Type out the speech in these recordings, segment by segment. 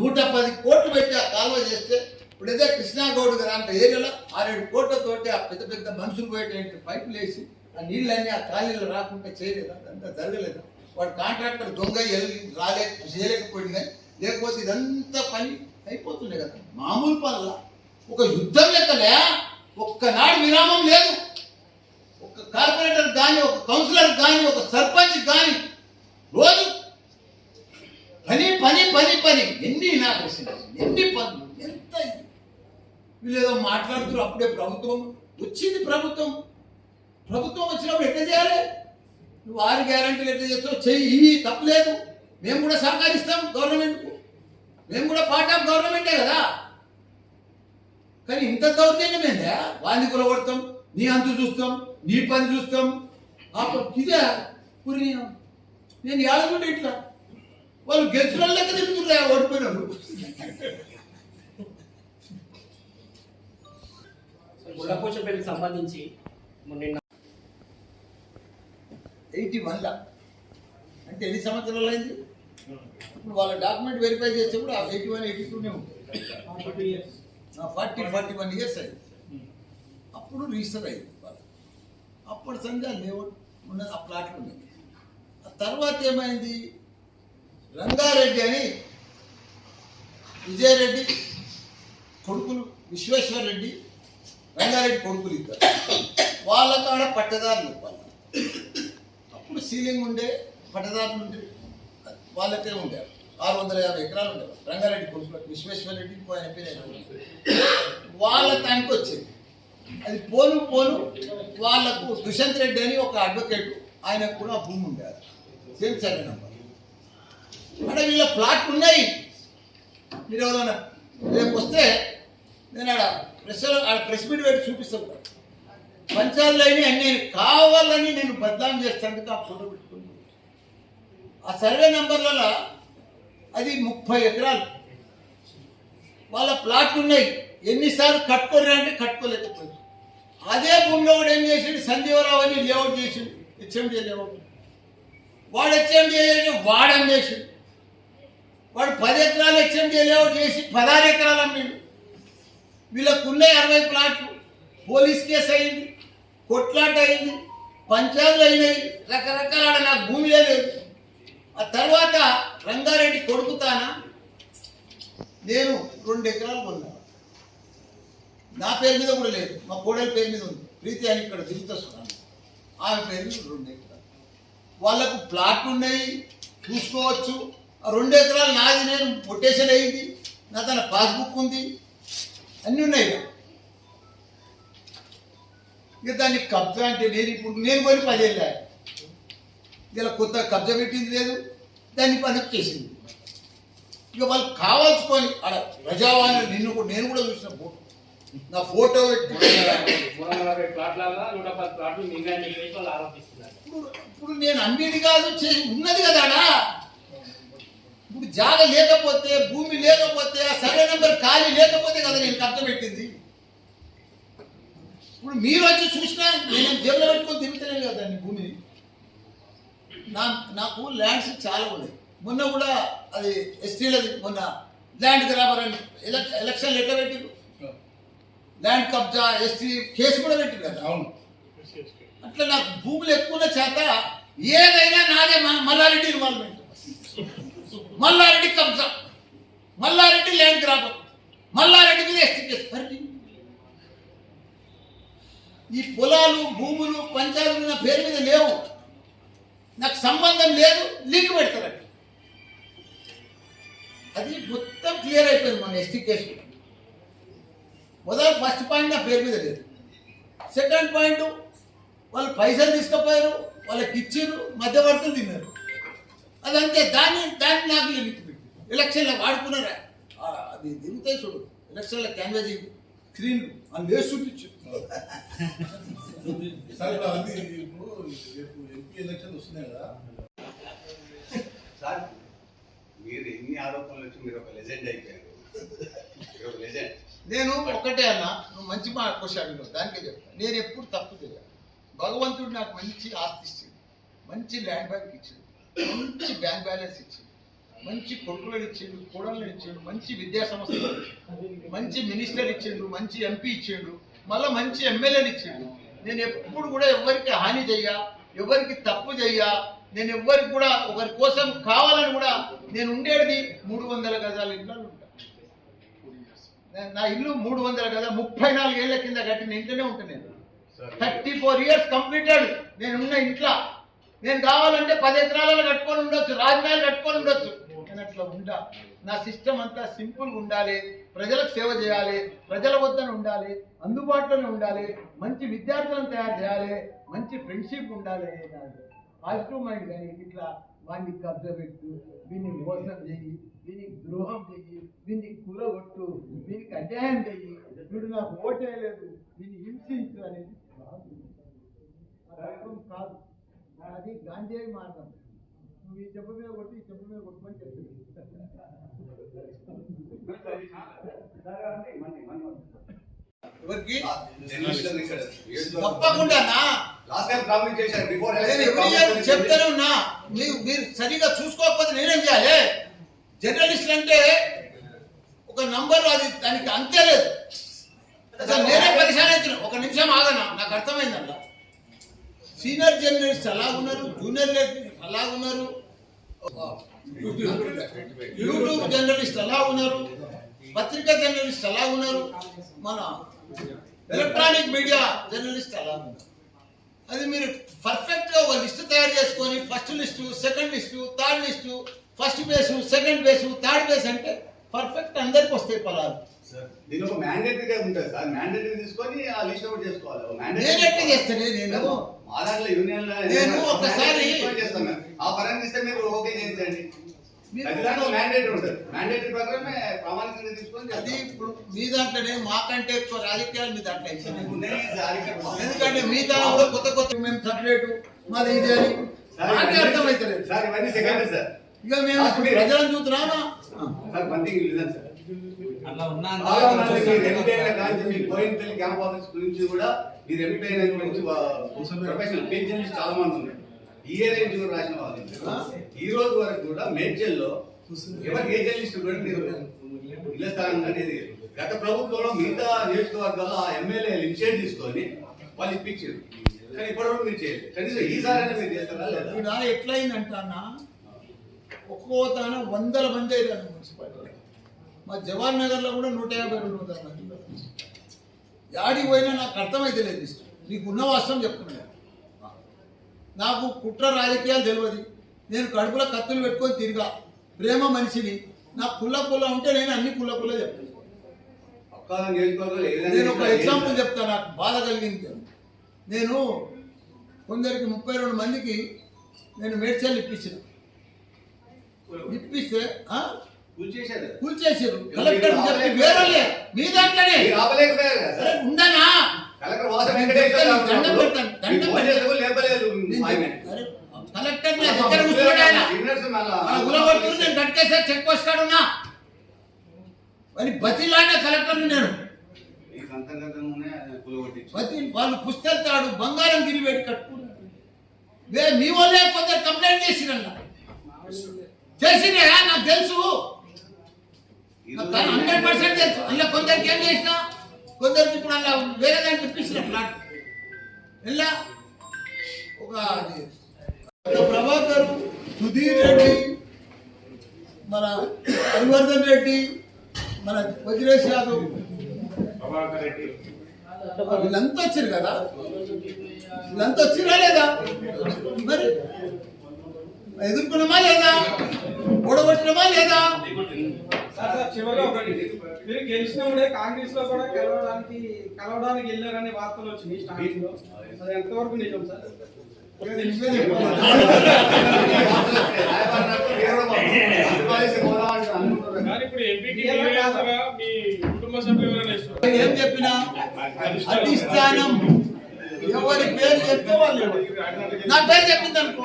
110 కోట్లు పెట్టి ఆ కాలువ చేస్తే ఇప్పుడు ఏదో కృష్ణాగౌడ్ గారు అంత ఏరియాలో 6-7 కోట్లతోటి ఆ పెద్ద పెద్ద మనుషులు పోయేటువంటి పైపులు వేసి ఆ నీళ్ళన్నీ ఆ కాలనీలో రాకుండా చేయలేదా? అదంతా జరగలేదా? వాడు కాంట్రాక్టర్ దొంగ చేయలేకపోయింది, కానీ లేకపోతే ఇదంతా పని అయిపోతుండే కదా. మామూలు పనుల ఒక యుద్ధం లెక్కలే, ఒక్కనాడు విరామం లేదు. ఒక కార్పొరేటర్ కానీ, ఒక కౌన్సిలర్ కానీ, ఒక సర్పంచ్ కానీ రోజు పని పని పని పని. ఎన్ని ఇనాగ్రేషన్, ఎన్ని పనులు, ఎంత వీళ్ళు ఏదో మాట్లాడుతున్నారు. అప్పుడే ప్రభుత్వం వచ్చింది. ప్రభుత్వం వచ్చినప్పుడు ఎట్లా చేయాలి? నువ్వు 6 గ్యారంటీలు ఎట్లా చేస్తావు చెయ్యి, తప్పులేదు. మేము కూడా సహకరిస్తాం గవర్నమెంట్కు, మేము కూడా పార్ట్ ఆఫ్ గవర్నమెంటే కదా. కానీ ఇంత దౌర్జన్యమేందా? వాడిని కొలగొడతాం, నీ అంతు చూస్తాం, నీ పని చూస్తాం. ఇదే పురి నేను ఏడకుంటే ఇట్లా వాళ్ళు గెలిచిన లెక్క తిరుగుతుండే ఓడిపోయినారు. గుళ్ళపోచపల్లికి సంబంధించి 81 అంటే ఎన్ని సంవత్సరాలు అయింది? ఇప్పుడు వాళ్ళ డాక్యుమెంట్ వెరిఫై చేస్తే కూడా 81, 82 ఉంటుంది. 41 ఇయర్స్ అయింది. అప్పుడు రిజిస్టర్ అయింది వాళ్ళు. అప్పటి సంఘా లేఅవుట్ ఉన్నది, ఆ ప్లాట్లు ఉన్నాయి. ఆ తర్వాత ఏమైంది? రంగారెడ్డి అని విజయరెడ్డి కొడుకులు, విశ్వేశ్వర్ రెడ్డి రంగారెడ్డి కొడుకులు ఇద్దరు. వాళ్ళ కాడ పట్టదారులు వాళ్ళు. అప్పుడు సీలింగ్ ఉండే, పట్టదారులు ఉండే, వాళ్ళకే ఉండే 650 ఎకరాలు ఉండేవి రంగారెడ్డి కొడుకులకు. విశ్వేశ్వర రెడ్డి ఆయన పేరు వాళ్ళ టైంకి వచ్చేది. అది పోను వాళ్ళకు దుష్యంత్ రెడ్డి అని ఒక అడ్వకేట్, ఆయనకు కూడా భూమి ఉండేది. Same survey number. అంటే వీళ్ళ ప్లాట్లు ఉన్నాయి. మీరు ఎవరైనా రేపు వస్తే నేను ప్రెస్ మీట్ పెట్టి చూపిస్తాను. పంచాయతీలు అయినా అన్నీ కావాలని నేను బదనాం చేస్తాను. ఆ ఫోటో పెట్టుకుని ఆ సర్వే నెంబర్లలో అది 30 ఎకరాలు వాళ్ళ ప్లాట్లు ఉన్నాయి. ఎన్నిసార్లు కట్టుకోరు అంటే కట్టుకోలేకపోయింది. అదే భూమిలో కూడా ఏం చేసిండు? సంజీవరావు అని లేఅవుట్ చేసిండు, హెచ్ఎండి లేఅవుట్. వాడు హెచ్ఎండి వాడు అమ్మేసిండు. వాడు 10 ఎకరాలు హెచ్ఎండి లేఅవుట్ చేసి 16 ఎకరాలు అమ్మిండు. వీళ్ళకు ఉన్నాయి 60 ప్లాట్లు. పోలీస్ కేసు అయింది, కొట్లాట అయింది, పంచాయతీలు అయినాయి, రకరకాల. నాకు భూమి లేదు. ఆ తర్వాత రంగారెడ్డి కొడుకుతానా నేను 2 ఎకరాలు కొన్నా. నా పేరు మీద కూడా లేదు, మా కోడలి పేరు మీద ఉంది. ప్రీతి అని ఇక్కడ తిరుగుతున్నాను, ఆమె పేరు మీద 2 ఎకరాలు. వాళ్ళకు ప్లాట్లు ఉన్నాయి, చూసుకోవచ్చు. ఆ 2 ఎకరాలు నాది, నేను కొటేషన్ అయింది, నా తన పాస్బుక్ ఉంది, అన్నీ ఉన్నాయి. ఇక దాన్ని కబ్జా అంటే నేను కొని 10 ఏళ్ళ ఇలా కొత్త కబ్జా పెట్టింది లేదు, దాన్ని పని చేసింది. ఇక వాళ్ళు కావాల్సుకొని అక్కడ ప్రజావాణి నేను కూడా చూసిన ఫోటో, నా ఫోటో ఇప్పుడు నేను అన్నిటి కాదు ఉన్నది కదా. ఇప్పుడు జాగ లేకపోతే, భూమి లేకపోతే, ఆ సర్వే నెంబర్ ఖాళీ లేకపోతే కదా నేను కబ్జా పెట్టింది. ఇప్పుడు మీరు వచ్చి చూసినా నేను జేబులో పెట్టుకొని తిరుగుతున్నాను కదా దాన్ని భూమిని. నాకు ల్యాండ్స్ చాలా ఉన్నాయి. మొన్న కూడా అది ఎస్టీలది, మొన్న ల్యాండ్ గ్రాబర్ అని ఎలక్షన్లు ఎట్లా పెట్టిరు? ల్యాండ్ కబ్జా ఎస్టీ కేసు కూడా పెట్టిరు కదా. అవును. అట్లా నాకు భూములు ఎక్కువ చేత ఏదైనా నాదే. మల్లారెడ్డి ఇన్వాల్వ్మెంట్, మల్లారెడ్డి కబ్జా, మల్లారెడ్డి ల్యాండ్ గ్రాబర్, మల్లారెడ్డి మీద ఎస్టీ కేసు. ఈ పొలాలు, భూములు, పంచాయతీలు నా పేరు మీద లేవు, నాకు సంబంధం లేదు, లింక్ పెడతారండి. అది మొత్తం క్లియర్ అయిపోయింది మన ఎస్టీ కేసు. ఫస్ట్ పాయింట్ నా పేరు మీద లేదు. సెకండ్ పాయింట్, వాళ్ళు పైసలు తీసుకుపోయారు, వాళ్ళకి ఇచ్చారు, మధ్యవర్తులు తిన్నారు. అదంతే. దాన్ని నాకు లిమిట్ పెట్టి ఎలక్షన్లో వాడుకున్నారా? అది దిగుతాయి చూడు, ఎలక్షన్లో క్యాన్వాసింగ్ స్క్రీన్లు అని వేసి చూపించు. ఎలక్షన్ వస్తున్నాయి కదా సార్, మీరు ఎన్ని ఆరోపణలు వచ్చి మీరు ఒక లెజెండ్ అయిపోయారు. నేను ఒకటే అన్నా, నువ్వు మంచి మాట క్వశ్చన్ దానికే చెప్తాను. నేను ఎప్పుడు తప్పు తెలియదు. భగవంతుడు నాకు మంచి ఆస్తి ఇచ్చింది, మంచి ల్యాండ్ బ్యాంక్ ఇచ్చింది, మంచి బ్యాంక్ బ్యాలెన్స్ ఇచ్చింది. మంచి కొడుకులను ఇచ్చిండు, కోడళ్ళని ఇచ్చిండు, మంచి విద్యా సంస్థలు ఇచ్చిండు, మంచి మినిస్టర్ ఇచ్చిండు, మంచి ఎంపీ ఇచ్చిండు, మళ్ళీ మంచి ఎమ్మెల్యేని ఇచ్చిండు. నేను ఎప్పుడు కూడా ఎవరికి హాని చెయ్యా, ఎవరికి తప్పు చెయ్యా, నేను ఎవరికి కూడా ఒకరి కోసం కావాలని కూడా నేను ఉండేది 300 గజాల ఇంట్లో ఉంటా. నా ఇల్లు 300 గజాలు 34 ఏళ్ల కింద కట్టిన ఇంట్లోనే ఉంటాను నేను. 34 ఇయర్స్ కంప్లీటెడ్ నేనున్న ఇంట్లో. నేను కావాలంటే 10 ఎకరాలలో కట్టుకొని ఉండొచ్చు, రాజధాని కట్టుకొని ఉండొచ్చు. నేను అట్లా ఉంటా. నా సిస్టమ్ అంతా సింపుల్గా ఉండాలి, ప్రజలకు సేవ చేయాలి, ప్రజల వద్దన ఉండాలి, అందుబాటులోనే ఉండాలి, మంచి విద్యార్థులను తయారు చేయాలి, మంచి ఫ్రెండ్షిప్ ఉండాలి. Positive mind. కానీ ఇట్లా వాడిని కబ్జా పెట్టు, వీడిని మోసం చెయ్యి, వీనికి ద్రోహం చెయ్యి, వీడిని కూలగొట్టు, వీనికి అన్యాయం చెయ్యి, వీడు నాకు ఓటేయలేదు, వీడిని హింసించు అనేది కాదు. అది గాంధీ మార్గం. నువ్వు ఈ చెప్పు మీద కొట్టి, ఈ చెప్పు మీద కొట్టుకొని చెప్తుంది. ఎవరికి తప్పకుండా చెప్తానే ఉన్నా. మీరు సరిగా చూసుకోకపోతే నేనేం చేయాలి? జర్నలిస్ట్ అంటే ఒక నంబర్, అది దానికి అంతే లేదు. అసలు నేనే పరిశాన్ అవుతున్నా. ఒక నిమిషం ఆగనా, నాకు అర్థమైందల్లా. సీనియర్ జర్నలిస్ట్ అలా ఉన్నారు, జూనియర్ అలా ఉన్నారు, యూట్యూబ్ జర్నలిస్ట్ అలా ఉన్నారు, పత్రికా జర్నలిస్ట్ అలా ఉన్నారు, మన ఎలక్ట్రానిక్ మీడియా జర్నలిస్ట్ అలా ఉన్నారు. అది మీరు పర్ఫెక్ట్ గా ఒక లిస్టు తయారు చేసుకొని first list, second list, third list, first base, second base, third base అంటే పర్ఫెక్ట్ అందరికి వస్తాయి ఫలాలు. దీని ఒక మ్యాండేటరీగా ఉంటుంది సార్. మ్యాండేటరీ తీసుకొని ఆ లిస్ట్ అవుట్ చేసుకోవాలి. నేను ఎట్లా చేస్తాను? మా దాంట్లో యూనియన్ నేను ఒకసారి చేస్తాను. ఆ పరంగా ఇస్తే మీరు ఓకే చేయించండి. మ్యాండేటరీ ఉంటుంది. మ్యాండేటరీ ప్రకారమే ప్రామాణికంగా తీసుకొని అది ఇప్పుడు మీ దాంట్లోనే మాకంటే ఎక్కువ రాజకీయాలు మీ దాంట్లో. ఎందుకంటే మీ దాంట్లో కూడా కొత్త కొత్త మేము సపరేటు మాది ఇది అని మాకే అర్థమవుతలేదు సార్. ఇవన్నీ సెకండరీ సార్. ఇక మేము ప్రజలను చూస్తున్నామా సార్? వన్ థింగ్ లేదు సార్. పోయినపల్లి క్యాంప్ ఆఫీస్ గురించి కూడా మీరు ఎంపీ అయిన గురించి ప్రొఫెషనల్ పెన్షనలిస్ట్ చాలా మంది ఉన్నారు. ఈ ఏరియా నుంచి కూడా రాసిన వాళ్ళు ఈ రోజు వరకు కూడా మేడ్చల్లో ఎవరికి ఏ జర్నలిస్ట్ కూడా మీరు ఇళ్ల స్థానం అనేది గత ప్రభుత్వంలో మిగతా నియోజకవర్గాల్లో ఆ ఎమ్మెల్యేలు ఇనిషియేట్ తీసుకొని వాళ్ళు ఇప్పించారు. కానీ ఇప్పటివరకు మీరు చేయలేదు. కనీసం ఈసారి మీరు చేస్తారా లేదా? ఎట్లయిందంట అన్న, ఒక్కోతాన 100 మంది అయ్యారు మున్సిపాలిటీ. మా జవహర్ నగర్లో కూడా 150-200 మంది. యాడికి పోయినా నాకు అర్థమైతే లేదు. నీకు ఉన్న వాస్తవం చెప్తున్నాను. నాకు కుట్ర రాజకీయాలు తెలియదు. నేను కడుపులో కత్తులు పెట్టుకొని తిరిగా, ప్రేమ మనిషిని. నాకు కుల్ల ఉంటే నేను అన్ని కుల్ల చెప్తాను. నేను ఒక ఎగ్జాంపుల్ చెప్తాను, నాకు బాధ కలిగింది. నేను కొందరికి 32 మందికి నేను మేడ్చల్ ఇప్పించిన. ఇప్పిస్తే కూల్చేసారు. కలెక్టర్ చెప్పి వేరే మీ దాంట్లోనే ఉండనా కలెక్టర్ దగ్గర కూర్చోండి. నేను కట్టేసా చెక్ పోస్ట్ కాడ ఉన్నా అని బతిలాడిన కలెక్టర్ నేను. వాళ్ళు పుస్తకాడు బంగారం గిరి పెట్టి కట్టుకున్నాడు. మీ వాళ్ళే కొందరు కంప్లైంట్ చేసిరన్నా చేసిరా నాకు తెలుసు, 100% తెలుసు. అలా కొందరికి ఏం చేసినా, కొందరికి ఇప్పుడు అలా వేరే దాన్ని తెప్పించిన ప్లాట్ ఇలా ఒక ప్రభాకర్, సుధీర్ రెడ్డి, మన హరివర్ధన్ రెడ్డి, మన వజ్రేష్ యాదవ్, వీళ్ళంతా వచ్చారు కదా. వీళ్ళంతా వచ్చిరా లేదా? మరి ఎదుర్కొన్నామా లేదా? ఓడగొట్టినమా లేదా? చివరిలో ఒకటి, మీరు గెలిచినప్పుడే కాంగ్రెస్ లో కూడా కలవడానికి వెళ్ళారనే వార్తలు వచ్చినాయి స్టార్టింగ్ లో. అది ఎంతవరకు నిజం సార్? ఏం చెప్పినా అధిష్టానం ఎవరి పేరు చెప్తే వాళ్ళు, నా పేరు చెప్పింది అనుకో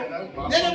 నేను